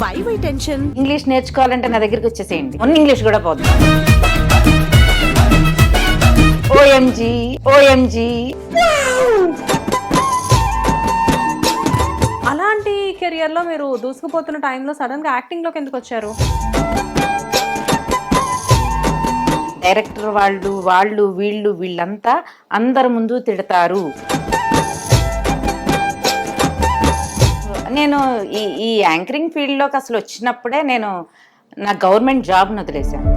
Why tension? English నేర్చుకోవాలంటే నా దగ్గరికి వచ్చేసేయండి. ఉన్న ఇంగ్లీష్ కూడా పోతుంది. OMG OMG. అలాంటి కెరియర్ లో మీరు దూసుకుపోతున్న టైంలో సడన్ గా యాక్టింగ్ లోకి ఎందుకు వచ్చారు? డైరెక్టర్ వాళ్ళు వీళ్ళంతా అందరి ముందు తిడతారు. నేను ఈ యాంకరింగ్ ఫీల్డ్లోకి అసలు వచ్చినప్పుడే నేను నా గవర్నమెంట్ జాబ్ను వదిలేశాను.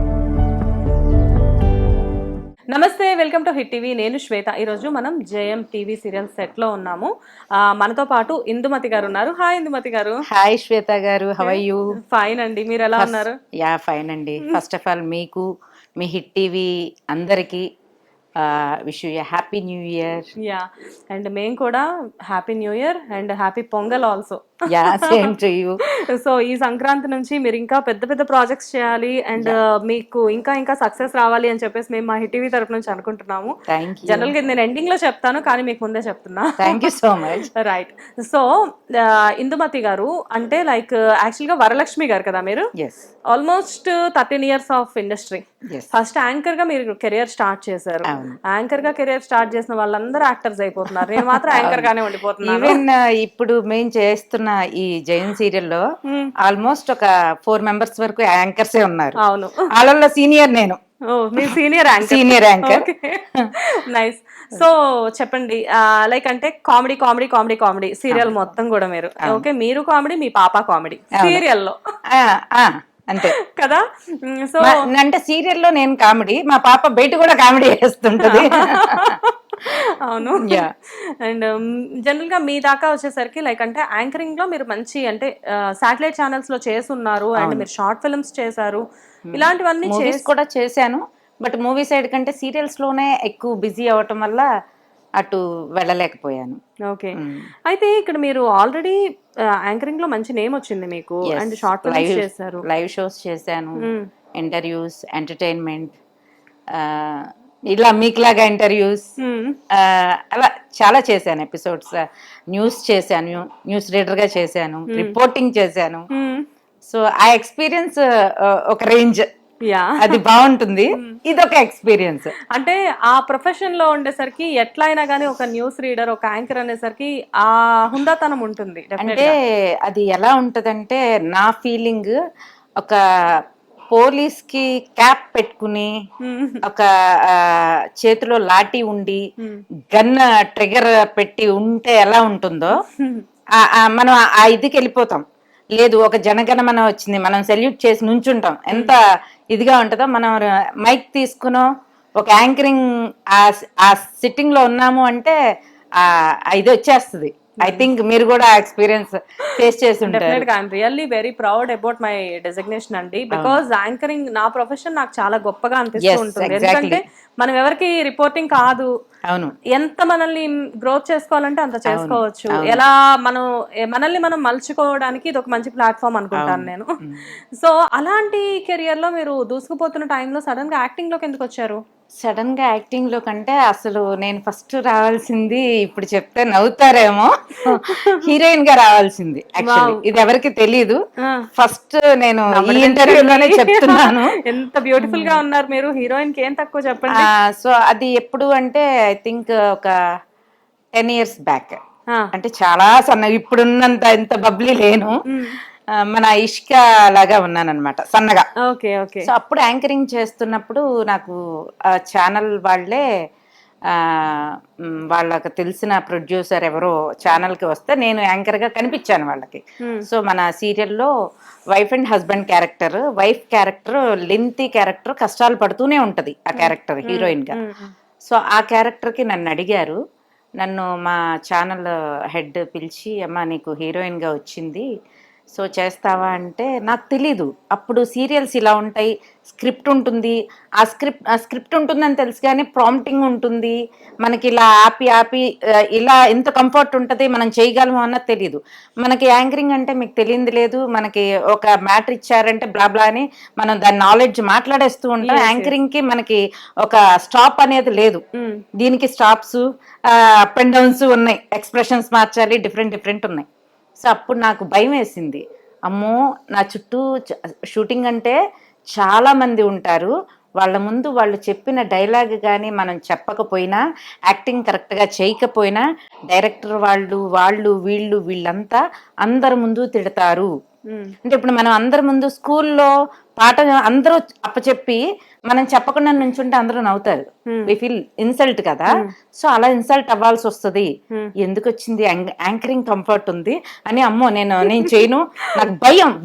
నమస్తే, వెల్కమ్ టు హిట్ టీవీ. నేను శ్వేత. ఈరోజు మనం జయం టీవీ సీరియల్ సెట్ లో ఉన్నాము. మనతో పాటు ఇందుమతి గారు ఉన్నారు. హాయ్ ఇందుమతి గారు. హాయ్ శ్వేత గారు, హౌ ఆర్ యూ? ఫైన్ అండి, మీరు ఎలా ఉన్నారు? యా ఫైన్ అండి. ఫస్ట్ ఆఫ్ ఆల్ మీకు, మీ హిట్ టీవీ అందరికి wish you happy new year. Yeah, and మేము కూడా happy new year and happy pongal also. Yeah, same to you. So ఈ సంక్రాంతి నుంచి మీరు ఇంకా పెద్ద పెద్ద ప్రాజెక్ట్స్ చేయాలి అండ్ మీకు ఇంకా సక్సెస్ రావాలి అని చెప్పేసి మేము మా హిట్ టీవీ తరపు నుంచి అనుకుంటున్నాము. జనరల్ గా నేను ఎండింగ్ లో చెప్తాను, కానీ మీకు ముందే చెప్తున్నా. Thank you so much. Right. So Indumathi garu అంటే లైక్ యాక్చువల్ గా వరలక్ష్మి గారు కదా మీరు. Almost 13 years of industry. First anchor గా మీరు కెరియర్ స్టార్ట్ చేశారు. యాంకర్ గా కెరియర్ స్టార్ట్ చేసిన వాళ్ళందరూ యాక్టర్స్ అయిపోతున్నారు. నేను మాత్రం యాంకర్ గానే ఉండిపోతున్నాను. ఈవెన్ ఇప్పుడు మేము చేస్తున్న ఈ జైన్ సీరియల్లో ఆల్మోస్ట్ ఒక 4 members వరకు యాంకర్సే ఉన్నారు. అవును, వాళ్ళలో సీనియర్ నేను. మీ సీనియర్ యాంకర్. నైస్. సో చెప్పండి, లైక్ అంటే comedy comedy comedy comedy serial మొత్తం కూడా మీరు ఓకే, మీరు కామెడీ, మీ పాప కామెడీ సీరియల్లో అంతే కదా. సో అంటే సీరియల్లో నేను కామెడీ, మా పాప బయట కూడా కామెడీ చేస్తుంటది. అవును. అండ్ జనరల్ గా మీ దాకా వచ్చేసరికి లైక్ అంటే యాంకరింగ్ లో మీరు మంచి అంటే శాటిలైట్ ఛానల్స్ లో చేస్తున్నారు అండ్ మీరు షార్ట్ ఫిల్మ్స్ చేశారు, ఇలాంటివన్నీ కూడా చేశాను. బట్ మూవీ సైడ్ కంటే సీరియల్స్ లోనే ఎక్కువ బిజీ అవటం వల్ల అటు వెళ్ళలేకపోయాను. ఓకే. అయితే ఇక్కడ మీరు ఆల్రెడీ యాంకరింగ్ లో మంచి నేమ్ వచ్చింది మీకు అండ్ షార్ట్ ఫిల్మ్స్ చేశారు, లైవ్ షోస్ చేశాను, ఇంటర్వ్యూస్, ఎంటర్టైన్మెంట్, ఇలా మీకులాగా ఇంటర్వ్యూస్, అలా చాలా చేశాను. ఎపిసోడ్స్, న్యూస్ చేశాను, న్యూస్ రీడర్ గా చేశాను, రిపోర్టింగ్ చేశాను. సో ఆ ఎక్స్పీరియన్స్ ఒక రేంజ్, అది బాగుంటుంది. ఇదొక ఎక్స్పీరియన్స్. అంటే ఆ ప్రొఫెషన్ లో ఉండేసరికి ఎట్లా అయినా కానీ ఒక న్యూస్ రీడర్, ఒక యాంకర్ అనేసరికి ఆ హుందాతనం ఉంటుంది. అంటే అది ఎలా ఉంటదంటే, నా ఫీలింగ్ ఒక పోలీస్ కి క్యాప్ పెట్టుకుని, ఒక చేతిలో లాఠీ ఉండి, గన్ ట్రిగర్ పెట్టి ఉంటే ఎలా ఉంటుందో మనం ఆ ఇదికి వెళ్ళిపోతాం. లేదు, ఒక జనగణమన వచ్చింది, మనం సెల్యూట్ చేసి నుంచుంటాం, ఎంత ఇదిగా ఉంటుందో. మనం మైక్ తీసుకునో ఒక యాంకరింగ్ ఆ సిట్టింగ్ లో ఉన్నాము అంటే ఇది వచ్చేస్తుంది. ఐ థింక్ మీరు కూడా ఎక్స్పీరియన్స్ ఫేస్ చేసి ఉంటారు. డెఫినెట్గా I'm really very proud about my designation అండి. బికాస్ యాంకరింగ్ నా ప్రొఫెషన్ నాకు చాలా గొప్పగా అనిపిస్తూ ఉంటుంది. ఎందుకంటే మనం ఎవరికి రిపోర్టింగ్ కాదు, అవును, ఎంత మనల్ని గ్రోత్ చేసుకోవాలంటే అంత చేసుకోవచ్చు. ఎలా మనల్ని మనం మలుచుకోవడానికి ఇది ఒక మంచి ప్లాట్ఫామ్ అనుకుంటాను నేను. సో అలాంటి కెరియర్ లో మీరు దూసుకుపోతున్న టైంలో సడన్ గా యాక్టింగ్ లోకి ఎందుకు వచ్చారు? సడన్ గా యాక్టింగ్ లో కంటే అసలు నేను ఫస్ట్ రావాల్సింది, ఇప్పుడు చెప్తే నవ్వుతారేమో, హీరోయిన్ గా రావాల్సింది. యాక్చువల్లీ ఇది ఎవరికి తెలీదు. ఫస్ట్ నేను ఈ ఇంటర్వ్యూలోనే చెప్తున్నాను. ఎంత బ్యూటిఫుల్ గా ఉన్నారు మీరు. హీరోయిన్ కి ఏం తక్కువ చెప్పండి. సో అది ఎప్పుడు అంటే ఐ థింక్ ఒక 10 years బ్యాక్. అంటే చాలా సన్న, ఇప్పుడున్నంత ఎంత బబ్లీ లేను, మన ఇష్క లాగా ఉన్నానన్నమాట, సన్నగా. Okay okay. సో అప్పుడు యాంకరింగ్ చేస్తున్నప్పుడు నాకు ఛానల్ వాళ్ళే, వాళ్ళకి తెలిసిన ప్రొడ్యూసర్ ఎవరో ఛానల్కి వస్తే నేను యాంకర్గా కనిపించాను వాళ్ళకి. సో మన సీరియల్లో wife and husband character, wife character lengthy character, కష్టాలు పడుతూనే ఉంటుంది ఆ క్యారెక్టర్ హీరోయిన్గా. సో ఆ క్యారెక్టర్కి నన్ను అడిగారు. నన్ను మా ఛానల్ హెడ్ పిలిచి, అమ్మ నీకు హీరోయిన్గా వచ్చింది, సో చేస్తావా అంటే, నాకు తెలీదు అప్పుడు సీరియల్స్ ఇలా ఉంటాయి, స్క్రిప్ట్ ఉంటుంది, ఆ స్క్రిప్ట్ ఉంటుందని తెలుసు కానీ ప్రాంప్టింగ్ ఉంటుంది, మనకి ఇలా ఆపి ఇలా ఎంత కంఫర్ట్ ఉంటుంది, మనం చేయగలము అన్నది తెలీదు. మనకి యాంకరింగ్ అంటే మీకు తెలియంది లేదు, మనకి ఒక మ్యాటర్ ఇచ్చారంటే బ్లాబ్లా అని మనం దాని నాలెడ్జ్ మాట్లాడేస్తూ ఉంటాం. యాంకరింగ్కి మనకి ఒక స్టాప్ అనేది లేదు, దీనికి స్టాప్స్, అప్ అండ్ డౌన్స్ ఉన్నాయి, ఎక్స్ప్రెషన్స్ మార్చాలి, డిఫరెంట్ ఉన్నాయి. సో అప్పుడు నాకు భయం వేసింది, అమ్మో నా చుట్టూ షూటింగ్ అంటే చాలా మంది ఉంటారు, వాళ్ళ ముందు వాళ్ళు చెప్పిన డైలాగ్ కానీ మనం చెప్పకపోయినా, యాక్టింగ్ కరెక్ట్గా చేయకపోయినా డైరెక్టర్ వాళ్ళు వీళ్ళంతా అందరి ముందు తిడతారు. అంటే ఇప్పుడు మనం అందరి ముందు స్కూల్లో పాట అందరూ అప్పచెప్పి మనం చెప్పకుండా నుంచుంటే అందరూ నవ్వుతారు, వి ఫీల్ ఇన్సల్ట్ కదా. సో అలా ఇన్సల్ట్ అవ్వాల్సి వస్తుంది. ఎందుకు వచ్చింది, యాంకరింగ్ కంఫర్ట్ ఉంది అని అమ్మో నేను చేయను, నాకు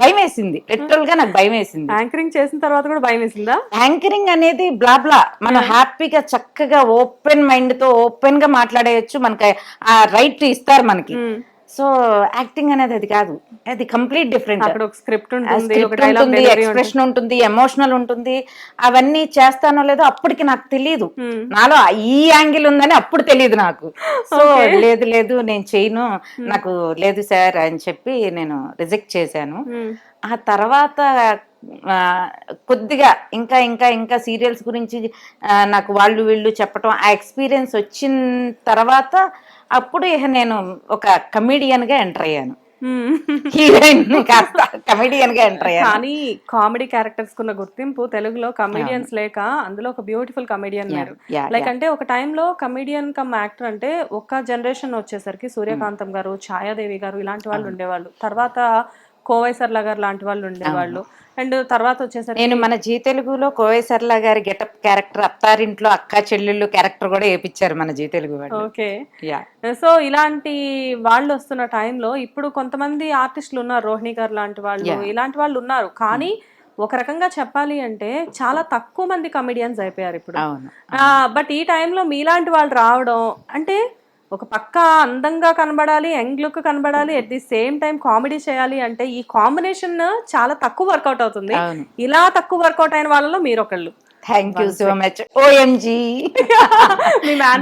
భయం వేసింది, లిటరల్ గా నాకు భయం వేసింది. యాంకరింగ్ చేసిన తర్వాత కూడా భయం వేసిందా? యాంకరింగ్ అనేది బ్లాబ్లా, మనం హ్యాపీగా చక్కగా ఓపెన్ మైండ్ తో ఓపెన్ గా మాట్లాడేయచ్చు, మనకి ఆ రైట్ ఇస్తారు మనకి. సో యాక్టింగ్ అనేది అది కాదు, అది కంప్లీట్ డిఫరెంట్. అక్కడ ఒక స్క్రిప్ట్ ఉంటుంది, ఎక్స్ప్రెషన్ ఉంటుంది, ఎమోషనల్ ఉంటుంది. అవన్నీ చేస్తానో లేదో అప్పటికి నాకు తెలియదు, నాలో ఈ యాంగిల్ ఉందని అప్పుడు తెలియదు నాకు. సో లేదు నేను చేయను, నాకు లేదు సార్ అని చెప్పి నేను రిజెక్ట్ చేశాను. ఆ తర్వాత కొద్దిగా ఇంకా సీరియల్స్ గురించి నాకు వీళ్ళు చెప్పటం, ఆ ఎక్స్పీరియన్స్ వచ్చిన తర్వాత అప్పుడు ఇక నేను ఒక కమెడియన్ గా ఎంటర్ అయ్యాను, హీరోయిన్ కాస్త కమెడియన్ గా ఎంటర్ అయ్యాను. కానీ కామెడీ క్యారెక్టర్స్ కున్న గుర్తింపు తెలుగులో కమెడియన్స్ లేక అందులో ఒక బ్యూటిఫుల్ కమెడియన్ మీరు. లైక్ అంటే ఒక టైంలో కమెడియన్ కమ్ యాక్టర్ అంటే ఒక జనరేషన్ వచ్చేసరికి సూర్యకాంతం గారు, ఛాయాదేవి గారు ఇలాంటి వాళ్ళు ఉండేవాళ్ళు, తర్వాత కోవై సర్లా గారు లాంటి వాళ్ళు ఉండేవాళ్ళు, అండ్ తర్వాత వచ్చేసరికి నేను మన జీ తెలుగులో కోవై సర్లా గారి గెటప్ క్యారెక్టర్, అత్తారింట్లో అక్క చెల్లెళ్ళు క్యారెక్టర్ కూడా వేయించారు మన జీ తెలుగు వాళ్ళు. ఓకే. సో ఇలాంటి వాళ్ళు వస్తున్న టైంలో ఇప్పుడు కొంతమంది ఆర్టిస్టులు ఉన్నారు, రోహిణి గారు లాంటి వాళ్ళు, ఇలాంటి వాళ్ళు ఉన్నారు. కానీ ఒక రకంగా చెప్పాలి అంటే చాలా తక్కువ మంది కమెడియన్స్ అయిపోయారు ఇప్పుడు. బట్ ఈ టైంలో మీలాంటి వాళ్ళు రావడం అంటే ఒక పక్క అందంగా కనబడాలి, యంగ్ లుక్ కనబడాలి, at the same time comedy చేయాలి అంటే ఈ కాంబినేషన్ చాలా తక్కువ వర్కౌట్ అవుతుంది. ఇలా తక్కువ వర్కౌట్ అయిన వాళ్ళలో మీరు ఒకళ్ళు. Thank you so much. OMG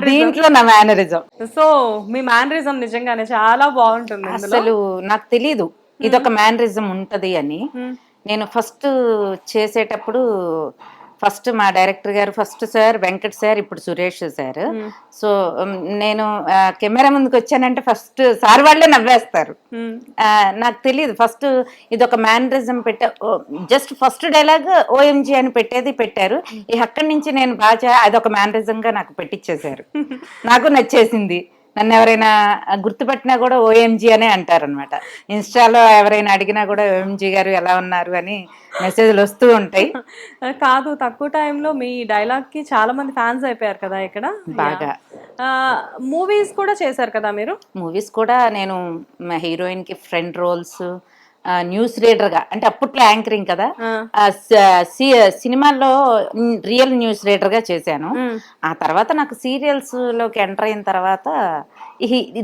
దీంట్లో నా మేనరిజం. సో మీ మేనరిజం నిజంగానే చాలా బాగుంటుంది. అసలు నాకు తెలీదు ఇదొక మేనరిజం ఉంటది అని. నేను ఫస్ట్ చేసేటప్పుడు ఫస్ట్ మా డైరెక్టర్ గారు, ఫస్ట్ సార్ వెంకట్ సార్, ఇప్పుడు సురేష్ సార్. సో నేను కెమెరా ముందుకు వచ్చానంటే ఫస్ట్ సార్ వాళ్ళే నవ్వేస్తారు. నాకు తెలియదు, ఫస్ట్ ఇది ఒక mannerism just first dialogue OMG అని పెట్టారు. అక్కడి నుంచి నేను బాగా అదొక మేనరిజం గా నాకు పెట్టించేశారు. నాకు నచ్చేసింది. నన్ను ఎవరైనా గుర్తుపట్టినా కూడా ఓఎంజీ అనే అంటారనమాట. ఇన్స్టాలో ఎవరైనా అడిగినా కూడా ఓఎంజీ గారు ఎలా ఉన్నారు అని మెసేజ్లు వస్తూ ఉంటాయి. కాదు, తక్కువ టైంలో మీ డైలాగ్ కి చాలా మంది ఫ్యాన్స్ అయిపోయారు కదా ఇక్కడ బాగా. మూవీస్ కూడా చేశారు కదా మీరు? మూవీస్ కూడా నేను హీరోయిన్ కి ఫ్రెండ్ రోల్స్, న్యూస్ రీడర్ గా, అంటే అప్పట్లో యాంకరింగ్ కదా, సినిమాల్లో రియల్ న్యూస్ రీడర్ గా చేశాను. ఆ తర్వాత నాకు సీరియల్స్ లోకి ఎంటర్ అయిన తర్వాత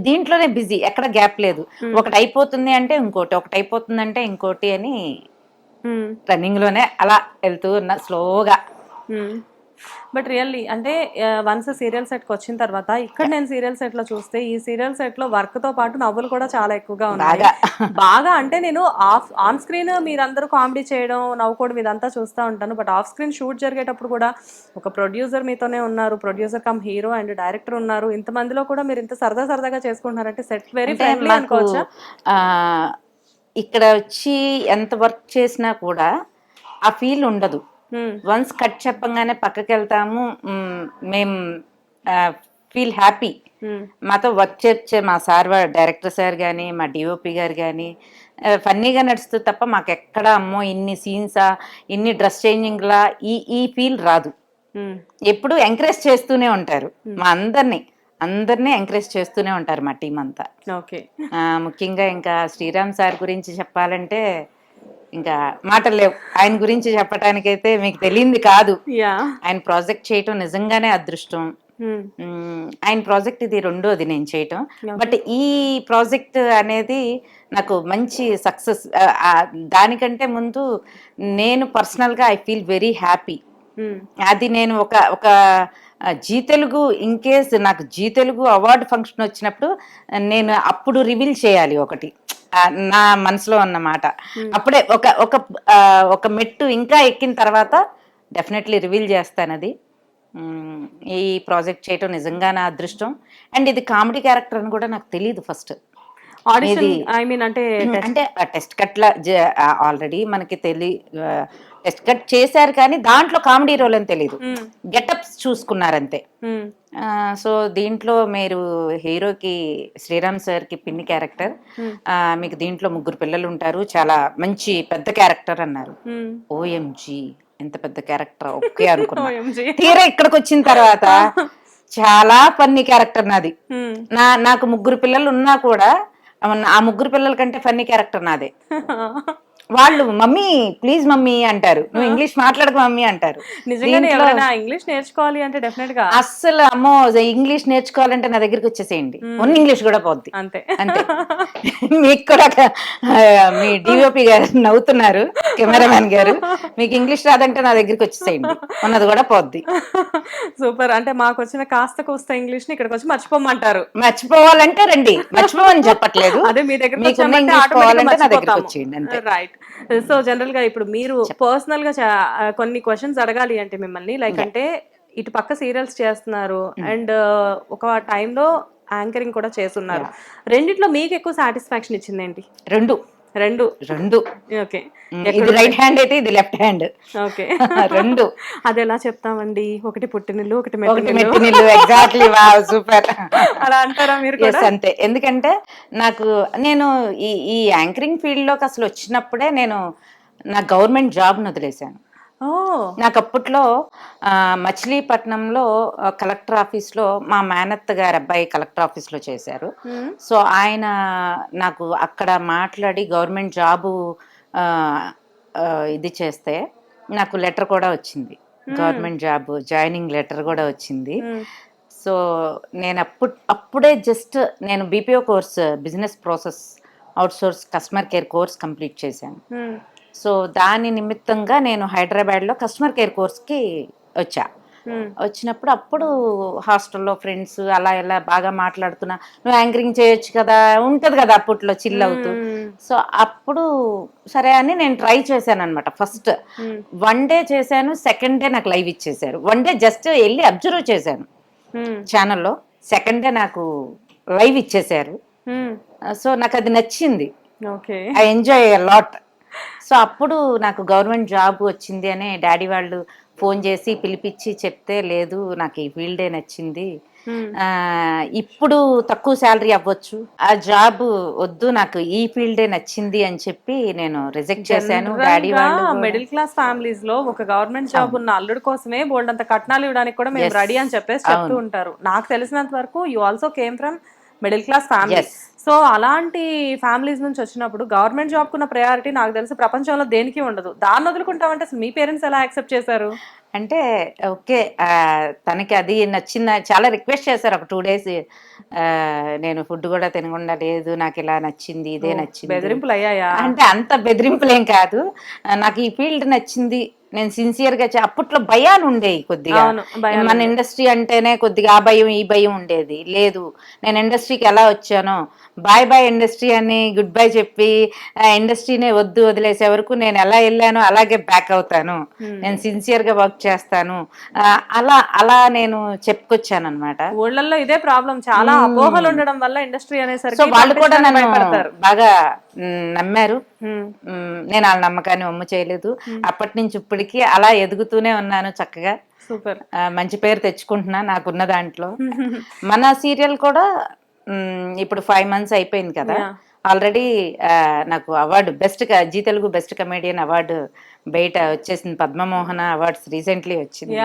దీంట్లోనే బిజీ, ఎక్కడ గ్యాప్ లేదు. ఒకటి అయిపోతుంది అంటే ఇంకోటి, ఒకటి అయిపోతుంది అంటే ఇంకోటి అని రన్నింగ్ లోనే అలా వెళ్తూ ఉన్నా స్లోగా. బట్ రియల్లీ అంటే వన్స్ సీరియల్ సెట్కి వచ్చిన తర్వాత ఇక్కడ నేను సీరియల్ సెట్ లో చూస్తే ఈ సీరియల్ సెట్ లో వర్క్ తో పాటు నవ్వులు కూడా చాలా ఎక్కువగా ఉన్నాయి. బాగా అంటే నేను ఆన్ స్క్రీన్ మీరందరూ కామెడీ చేయడం, నవ్వుకోవడం ఇదంతా చూస్తూ ఉంటాను. బట్ ఆఫ్ స్క్రీన్ షూట్ జరిగేటప్పుడు కూడా ఒక ప్రొడ్యూసర్ మీతోనే ఉన్నారు, producer come hero and director ఉన్నారు. ఇంతమందిలో కూడా మీరు ఇంత సరదాగా చేసుకుంటున్నారంటే సెట్ వెరీ ఫ్రెండ్లీ అనుకోవచ్చా? ఇక్కడ వచ్చి ఎంత వర్క్ చేసినా కూడా ఆ ఫీల్ ఉండదు. వన్స్ కట్ చెప్పంగానే పక్కకి వెళ్తాము, మేము ఫీల్ హ్యాపీ. మాతో వర్క్ చేసే మా సార్ డైరెక్టర్ సార్ కానీ, మా డిఓపి గారు కానీ ఫన్నీగా నడుస్తుంది తప్ప మాకు ఎక్కడ అమ్మో ఇన్ని సీన్సా, ఇన్ని డ్రెస్ చేంజింగ్లా ఈ ఫీల్ రాదు. ఎప్పుడు ఎంకరేజ్ చేస్తూనే ఉంటారు, మా అందరినీ ఎంకరేజ్ చేస్తూనే ఉంటారు మా టీం అంతా. ఓకే. ముఖ్యంగా ఇంకా శ్రీరామ్ సార్ గురించి చెప్పాలంటే ఇంకా మాటలు లేవు. ఆయన గురించి చెప్పడానికైతే మీకు తెలియంది కాదు. ఆయన ప్రాజెక్ట్ చేయటం నిజంగానే అదృష్టం. ఆయన ప్రాజెక్ట్ ఇది రెండోది నేను చేయటం. బట్ ఈ ప్రాజెక్ట్ అనేది నాకు మంచి సక్సెస్. దానికంటే ముందు నేను పర్సనల్గా ఐ ఫీల్ వెరీ హ్యాపీ. అది నేను ఒక జీ తెలుగు, ఇన్ కేస్ నాకు జీ తెలుగు అవార్డు ఫంక్షన్ వచ్చినప్పుడు నేను అప్పుడు రివీల్ చేయాలి ఒకటి, నా మనసులో ఉన్నమాట. అప్పుడే ఒక మెట్టు ఇంకా ఎక్కిన తర్వాత డెఫినెట్లీ రివీల్ చేస్తాను. అది ఈ ప్రాజెక్ట్ చేయటం నిజంగా నా అదృష్టం. అండ్ ఇది కామెడీ క్యారెక్టర్ అని కూడా నాకు తెలియదు ఫస్ట్. ఆడిషన్ ఐ మీన్ అంటే అంటే టెస్ట్ కట్ల ఆల్రెడీ మనకి టెస్ట్ కట్ చేశారు కానీ దాంట్లో కామెడీ రోల్ అని తెలియదు, గెటప్స్ చూసుకున్నారంతే. సో దీంట్లో మీరు హీరోకి శ్రీరామ్ సార్కి పిన్ని క్యారెక్టర్, మీకు దీంట్లో 3 పిల్లలు ఉంటారు, చాలా మంచి పెద్ద క్యారెక్టర్ అన్నారు. ఓఎంజీ ఎంత పెద్ద క్యారెక్టర్ ఓకే అనుకున్నా. తీరా ఇక్కడికి వచ్చిన తర్వాత చాలా ఫన్నీ క్యారెక్టర్ నాది. నాకు 3 పిల్లలు ఉన్నా కూడా ఆ 3 పిల్లల కంటే ఫన్నీ క్యారెక్టర్ నాదే. వాళ్ళు మమ్మీ ప్లీజ్ మమ్మీ అంటారు, నువ్వు ఇంగ్లీష్ మాట్లాడకు మమ్మీ అంటారు. ఇంగ్లీష్ నేర్చుకోవాలి అంటే డెఫినెట్ గా అస్సలు అమ్మో ఇంగ్లీష్ నేర్చుకోవాలంటే నా దగ్గరికి వచ్చేసేయండి, ఉన్న ఇంగ్లీష్ కూడా పోద్ది అంతే. అంతే. మీకు కూడా మీ డిఓపి గారు నవ్వుతున్నారు, కెమెరామెన్ గారు, మీకు ఇంగ్లీష్ రాదంటే నా దగ్గరికి వచ్చేసేయండి, ఉన్నది కూడా పోద్ది. సూపర్. అంటే మాకు వచ్చిన కాస్త కూస్త ఇంగ్లీష్ ని ఇక్కడికి వచ్చి మర్చిపోమంటారు. మర్చిపోవాలంటే రండి, మర్చిపోవని చెప్పట్లేదు, అదే మీ దగ్గర నా దగ్గరికి వచ్చేయండి అంతే. రైట్. సో జనరల్ గా ఇప్పుడు మీరు పర్సనల్ గా కొన్ని క్వశ్చన్స్ అడగాలి అంటే మిమ్మల్ని, లైక్ అంటే ఇటు పక్క సీరియల్స్ చేస్తున్నారు అండ్ ఒక టైంలో యాంకరింగ్ కూడా చేస్తున్నారు, రెండిట్లో మీకు ఎక్కువ సాటిస్ఫాక్షన్ ఇచ్చింది ఏంటి? రెండు. ఓకే. ఇది రైట్ హ్యాండ్ అయితే ఇది లెఫ్ట్ హ్యాండ్. ఓకే. రెండు. అది ఎలా చెప్తామండి, ఒకటి పుట్టినిల్లు ఒకటి మెట్టినిల్లు. ఎగ్జాక్ట్లీ. Wow super. అలా అంటారా మీరు? అంతే. ఎందుకంటే నేను ఈ యాంకరింగ్ ఫీల్డ్ లోకి అసలు వచ్చినప్పుడే నేను నా గవర్నమెంట్ జాబ్ ను వదిలేశాను. నాకు అప్పట్లో మచిలీపట్నంలో కలెక్టర్ ఆఫీస్లో మా మేనత్త గారి అబ్బాయి కలెక్టర్ ఆఫీస్లో చేశారు. సో ఆయన నాకు అక్కడ మాట్లాడి గవర్నమెంట్ జాబు ఇది చేస్తే నాకు లెటర్ కూడా వచ్చింది, గవర్నమెంట్ జాబ్ జాయినింగ్ లెటర్ కూడా వచ్చింది. సో నేను అప్పుడే జస్ట్ నేను BPO course, business process outsource customer care course complete చేశాను. సో దాని నిమిత్తంగా నేను హైదరాబాద్లో కస్టమర్ కేర్ కోర్స్కి వచ్చినప్పుడు అప్పుడు హాస్టల్లో ఫ్రెండ్స్ అలా ఇలా బాగా మాట్లాడుతున్నా, నువ్వు యాంకరింగ్ చేయొచ్చు కదా, ఉంటుంది కదా అప్పట్లో చిల్ అవుతూ. సో అప్పుడు సరే అని నేను ట్రై చేశాను అనమాట. ఫస్ట్ 1 డే చేశాను, సెకండ్ డే నాకు లైవ్ ఇచ్చేసారు. 1 డే జస్ట్ వెళ్ళి అబ్జర్వ్ చేశాను ఛానల్లో, సెకండ్ డే నాకు లైవ్ ఇచ్చేసారు. సో నాకు అది నచ్చింది, ఐ ఎంజాయ్ లాట్. సో అప్పుడు నాకు గవర్నమెంట్ జాబ్ వచ్చింది అని డాడీ వాళ్ళు ఫోన్ చేసి పిలిపించి చెప్తే, లేదు నాకు ఈ ఫీల్డే నచ్చింది, ఇప్పుడు తక్కువ శాలరీ అవ్వచ్చు, ఆ జాబ్ వద్దు, నాకు ఈ ఫీల్డే నచ్చింది అని చెప్పి నేను రిజెక్ట్ చేశాను. డాడీ వాళ్ళు మిడిల్ క్లాస్ ఫ్యామిలీస్ లో ఒక గవర్నమెంట్ జాబ్ ఉన్న అల్లుడి కోసమే బోల్డ్ అంత కట్నాలు ఇవ్వడానికి కూడా మేము రెడీ అని చెప్పేసి చెప్తూ ఉంటారు. నాకు తెలిసినంత వరకు you also came from middle class family. So అలాంటి ఫ్యామిలీస్ నుంచి వచ్చినప్పుడు గవర్నమెంట్ జాబ్ కున్న ప్రయారిటీ నాకు తెలిసి ప్రపంచంలో దేనికి ఉండదు. దాన్ని వదులుకుంటామంటే మీ పేరెంట్స్ ఎలా యాక్సెప్ట్ చేశారు? అంటే ఓకే, తనకి అది నచ్చింది, చాలా రిక్వెస్ట్ చేశారు ఒక 2 days. నేను ఫుడ్ కూడా తినకుండా లేదు, నాకు ఇలా నచ్చింది, ఇదే నచ్చింది. బెదిరింపులు అయ్యాయా? అంటే అంత బెదిరింపులేం కాదు, నాకు ఈ ఫీల్డ్ నచ్చింది, నేను సిన్సియర్గా అప్పట్లో భయాలు ఉండేవి కొద్దిగా. మన ఇండస్ట్రీ అంటేనే కొద్దిగా ఆ భయం ఈ భయం ఉండేది. లేదు, నేను ఇండస్ట్రీకి ఎలా వచ్చానో బాయ్ ఇండస్ట్రీ అని గుడ్ బై చెప్పి ఇండస్ట్రీనే వదిలేసే వరకు నేను ఎలా వెళ్ళానో అలాగే బ్యాక్ అవుతాను, నేను సిన్సియర్గా వర్క్ చేస్తాను, అలా నేను చెప్పుకొచ్చాను అనమాట. ఊళ్ళల్లో ఇదే ప్రాబ్లం, చాలా అపోహలు ఉండడం వల్ల ఇండస్ట్రీ అనేసరికి. సో వాళ్ళు కూడా నన్ను బాగా నమ్మారు, నేను వాళ్ళ నమ్మకాన్ని వమ్ము చేయలేదు. అప్పటి నుంచి ఇప్పటికి అలా ఎదుగుతూనే ఉన్నాను చక్కగా. సూపర్. మంచి పేరు తెచ్చుకుంటున్నా నాకున్న దాంట్లో. మన సీరియల్ కూడా ఇప్పుడు 5 months అయిపోయింది కదా, ఆల్రెడీ నాకు award Zee Telugu best comedian award బయట వచ్చేసింది, పద్మమోహన అవార్డ్స్ రీసెంట్లీ వచ్చింది.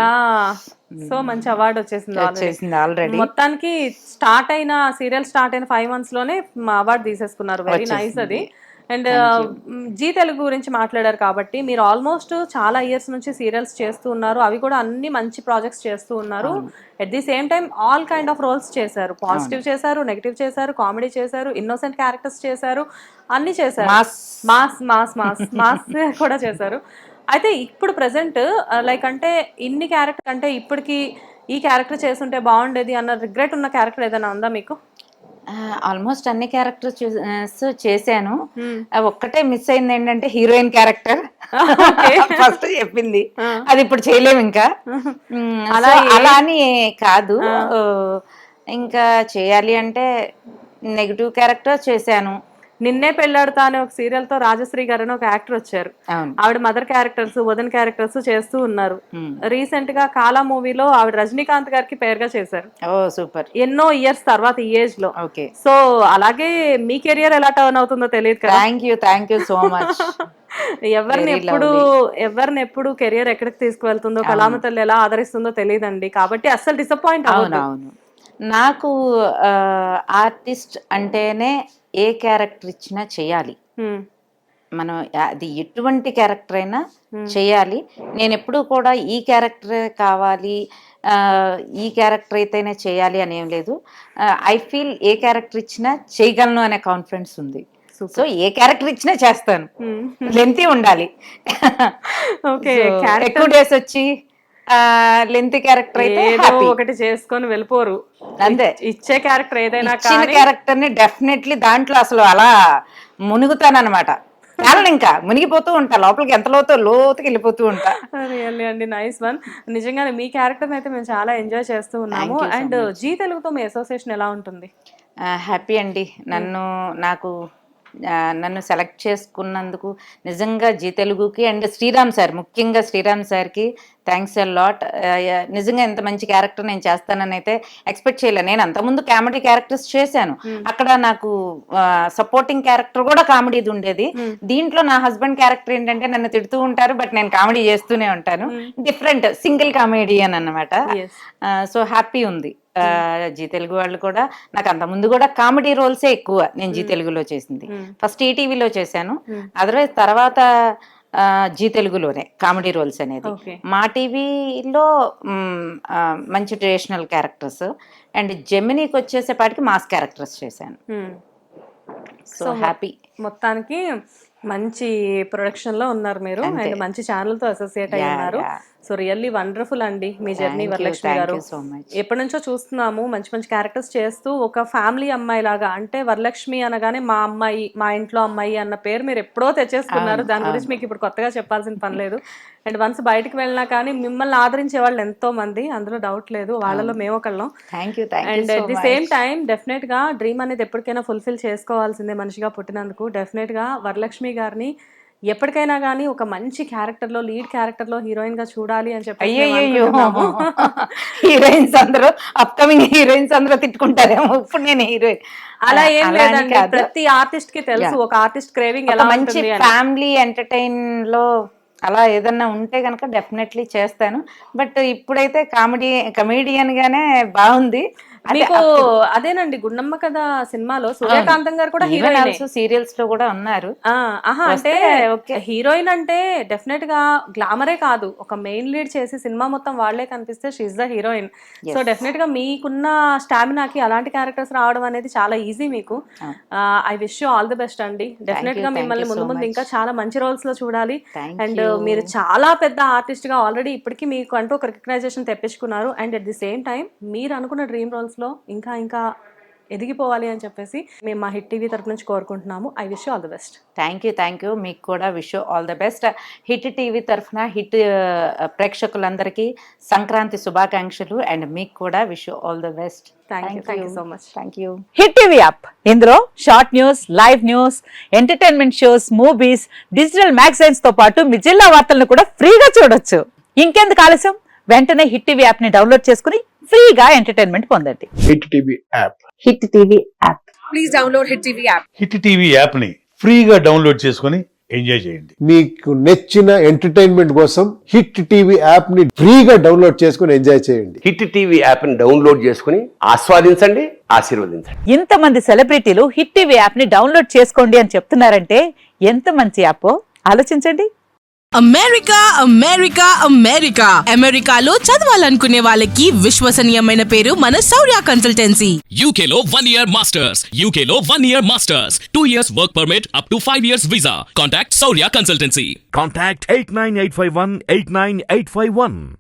సో మంచి అవార్డు వచ్చేసింది ఆల్రెడీ. మొత్తానికి సీరియల్ స్టార్ట్ అయిన 5 months లోనే అవార్డు తీసేసుకున్నారు. వెరీ నైస్ అది. అండ్ జీ తెలుగు గురించి మాట్లాడారు కాబట్టి మీరు ఆల్మోస్ట్ చాలా ఇయర్స్ నుంచి సీరియల్స్ చేస్తూ ఉన్నారు, అవి కూడా అన్ని మంచి ప్రాజెక్ట్స్ చేస్తూ ఉన్నారు. At the same time all kind of roles చేశారు, పాజిటివ్ చేశారు, నెగిటివ్ చేశారు, కామెడీ చేశారు, ఇన్నోసెంట్ క్యారెక్టర్స్ చేశారు, అన్ని చేశారు, మాస్ కూడా చేశారు. అయితే ఇప్పుడు ప్రెసెంట్ లైక్ అంటే ఇన్ని క్యారెక్టర్ అంటే ఇప్పటికి ఈ క్యారెక్టర్ చేస్తుంటే బాగుండేది అన్న రిగ్రెట్ ఉన్న క్యారెక్టర్ ఏదైనా ఉందా మీకు? ఆల్మోస్ట్ అన్ని క్యారెక్టర్స్ చేశాను, ఒక్కటే మిస్ అయింది ఏంటంటే హీరోయిన్ క్యారెక్టర్. ఫస్ట్ చెప్పింది అది ఇప్పుడు చేయలేము ఇంకా. అలా అని కాదు, ఇంకా చేయాలి అంటే నెగిటివ్ క్యారెక్టర్ చేశాను. నిన్నే పెళ్ళాడుతా అనే ఒక సీరియల్ తో రాజశ్రీ గారు అని ఒక యాక్టర్ వచ్చారు. ఆవిడ మదర్ క్యారెక్టర్స్, వదన్ క్యారెక్టర్స్ చేస్తూ ఉన్నారు. రీసెంట్ గా కాలా మూవీలో ఆవిడ రజనీకాంత్ గారికి పేరుగా చేశారు. ఓ సూపర్. ఎన్నో ఇయర్స్ తర్వాత ఈ ఏజ్ లో. సో అలాగే మీ కెరియర్ ఎలా టర్న్ అవుతుందో తెలియదు కదా. Thank you so much. ఎవరిని ఎప్పుడు కెరియర్ ఎక్కడికి తీసుకువెళ్తుందో, కళామ తల్లి ఎలా ఆదరిస్తుందో తెలియదండి. కాబట్టి అస్సలు డిసప్పాయింట్ అవును. నాకు ఆర్టిస్ట్ అంటేనే ఏ క్యారెక్టర్ ఇచ్చినా చేయాలి. మనం అది ఎటువంటి క్యారెక్టర్ అయినా చేయాలి. నేను ఎప్పుడు కూడా ఈ క్యారెక్టర్ కావాలి, ఈ క్యారెక్టర్ అయితేనే చేయాలి అని ఏం లేదు. ఐ ఫీల్ ఏ క్యారెక్టర్ ఇచ్చినా చేయగలను అనే కాన్ఫిడెన్స్ ఉంది. సో ఏ క్యారెక్టర్ ఇచ్చినా చేస్తాను. లెంతీ ఉండాలి. ఎక్కువ డేస్ వచ్చి లెంత్ క్యారెక్టర్ అయితే ఒకటి చేసుకొని వెళ్ళిపోరు. అంతే, ఇచ్చే క్యారెక్టర్ ఏదైనా క్యారెక్టర్ ని డెఫినెట్లీ దాంట్లో అసలు అలా మునుగుతానన్నమాట. చాలా ఇంకా మునిగిపోతూ ఉంటా, లోపలికి ఎంత లోతుకి వెళ్ళిపోతూ ఉంటా. రియల్లీ అండి, నైస్ వన్. నిజంగానే మీ క్యారెక్టర్ అయితే మేము చాలా ఎంజాయ్ చేస్తూ ఉన్నాము. అండ్ జీ తెలుగుతో మీ అసోసియేషన్ ఎలా ఉంటుంది? హ్యాపీ అండి. నన్ను సెలెక్ట్ చేసుకున్నందుకు నిజంగా జీ తెలుగుకి అండ్ శ్రీరామ్ సార్, ముఖ్యంగా శ్రీరామ్ సార్కి థ్యాంక్స్ ఎ లాట్. నిజంగా ఇంత మంచి క్యారెక్టర్ నేను చేస్తానని అయితే ఎక్స్పెక్ట్ చేయలేదు. నేను అంతకుముందు కామెడీ క్యారెక్టర్స్ చేశాను. అక్కడ నాకు సపోర్టింగ్ క్యారెక్టర్ కూడా కామెడీది ఉండేది. దీంట్లో నా హస్బెండ్ క్యారెక్టర్ ఏంటంటే నన్ను తిడుతూ ఉంటారు, బట్ నేను కామెడీ చేస్తూనే ఉంటాను. డిఫరెంట్ సింగిల్ కామెడియన్ అన్నమాట. సో హ్యాపీ ఉంది. జీ తెలుగు వాళ్ళు కూడా నాకు అంత ముందు కూడా కామెడీ రోల్సే ఎక్కువ నేను జీ తెలుగులో చేసింది. ఫస్ట్ ఈటీవీలో చేశాను, అదర్వైజ్ తర్వాత జీ తెలుగులోనే కామెడీ రోల్స్ అనేది. మా టీవీలో మంచి ట్రెడిషనల్ క్యారెక్టర్స్ అండ్ జెమినీకి వచ్చేసేపాటికి మాస్ క్యారెక్టర్స్ చేశాను. So happy. మొత్తానికి మంచి ప్రొడక్షన్ లో ఉన్నారు మీరు, అండ్ మంచి ఛానల్ తో అసోసియేట్ అయి ఉన్నారు. సో రియల్లీ వండర్ఫుల్ అండి మీ జర్నీ వరలక్ష్మి గారు. ఎప్పటి నుంచో చూస్తున్నాము మంచి మంచి క్యారెక్టర్స్ చేస్తూ ఒక ఫ్యామిలీ అమ్మాయి లాగా. అంటే వరలక్ష్మి అనగానే మా అమ్మాయి, మా ఇంట్లో అమ్మాయి అన్న పేరు మీరు ఎప్పుడో తెచ్చేసుకున్నారు. దాని గురించి మీకు ఇప్పుడు కొత్తగా చెప్పాల్సిన పని లేదు. అండ్ వన్స్ బయటకు వెళ్ళినా కానీ మిమ్మల్ని ఆదరించే వాళ్ళు ఎంతో మంది, అందులో డౌట్ లేదు. వాళ్ళలో మేము ఒకళ్ళం. And at the same time definite గా డ్రీమ్ అనేది ఎప్పటికైనా ఫుల్ఫిల్ చేసుకోవాల్సిందే మనిషిగా పుట్టినందుకు. డెఫినెట్ గా వరలక్ష్మి గారిని ఎప్పటికైనా కానీ ఒక మంచి క్యారెక్టర్ లో, లీడ్ క్యారెక్టర్ లో హీరోయిన్ గా చూడాలి అని చెప్పి. హీరోయిన్స్ అందరూ అప్కమింగ్ హీరోయిన్స్ అందరూ తిట్టుకుంటారేమో ఇప్పుడు నేను హీరోయిన్. అలా ఏం లేదండి, ప్రతి ఆర్టిస్ట్ కి తెలుసు ఒక ఆర్టిస్ట్ క్రేవింగ్ ఎలా మంచి ఫ్యామిలీ ఎంటర్టైన్ లో అలా ఏదన్నా ఉంటే కనుక డెఫినెట్లీ చేస్తాను. బట్ ఇప్పుడైతే కమెడియన్ గానే బాగుంది. మీకు అదేనండి గుండమ్మ కథ సినిమాలో సూర్యకాంతం గారు కూడా హీరోయిన్, సీరియల్స్ లో కూడా ఉన్నారు. అంటే హీరోయిన్ అంటే డెఫినెట్ గా గ్లామరే కాదు, ఒక మెయిన్ లీడ్ చేసి సినిమా మొత్తం వాళ్లే కనిపిస్తే she the heroine. So definite గా మీకున్న స్టామినాకి అలాంటి క్యారెక్టర్స్ రావడం అనేది చాలా ఈజీ మీకు. I wish you all the best అండి. డెఫినెట్ గా మిమ్మల్ని ముందు ముందు ఇంకా చాలా మంచి రోల్స్ లో చూడాలి. అండ్ మీరు చాలా పెద్ద ఆర్టిస్ట్ గా ఆల్రెడీ ఇప్పటికీ మీకు అంటూ ఒక రికగ్నైజేషన్ తెప్పించుకున్నారు. And at the same time మీరు అనుకున్న డ్రీమ్ రోల్స్ లో ఇంకా ఇంకా ఎదిగిపోవాలి అని చెప్పేసి మేము మా హిట్ టీవీ తరపు నుంచి కోరుకుంటున్నాము. I wish you all the best. Thank you. మీకు కూడా wish you all the best. Hit TV తరఫున హిట్ ప్రేక్షకులందరికీ సంక్రాంతి శుభాకాంక్షలు. అండ్ మీకు కూడా wish you all the best. Thank you so much. Thank you. Hit TV app, ఇందులో short news, live news, entertainment shows, movies, digital magazines తో పాటు మీ జిల్లా వార్తలను కూడా ఫ్రీగా చూడొచ్చు. ఇంకెందుకు ఆలస్యం, వెంటనే హిట్ టీవీ యాప్ ని డౌన్లోడ్ చేసుకుని ఫ్రీగా ఎంటర్టైన్మెంట్ పొందండి. Hit TV app. Hit TV app. Please download hit TV app. Hit TV app ని ఫ్రీగా డౌన్లోడ్ చేసుకుని ఎంజాయ్ చేయండి. మీకు నచ్చిన ఎంటర్టైన్మెంట్ కోసం హిట్ టీవీ యాప్ ని ఫ్రీగా డౌన్లోడ్ చేసుకుని ఎంజాయ్ చేయండి. హిట్ టీవీ యాప్ ని డౌన్లోడ్ చేసుకుని ఆస్వాదించండి, ఆశీర్వదించండి. ఇంతమంది సెలబ్రిటీలు హిట్ టీవీ యాప్ ని డౌన్లోడ్ చేసుకోండి అని చెప్తున్నారంటే ఎంత మంచి యాప్ ఆలోచించండి. అమెరికాలో చదవాలనుకునే వాళ్ళకి విశ్వసనీయమైన పేరు మన శౌర్య కన్సల్టెన్సీ. UK లో 1 year masters, UK లో 1 year masters, 2 years work permit up to 5 years visa. Contact Saurya Consultancy. Contact 89851 89851.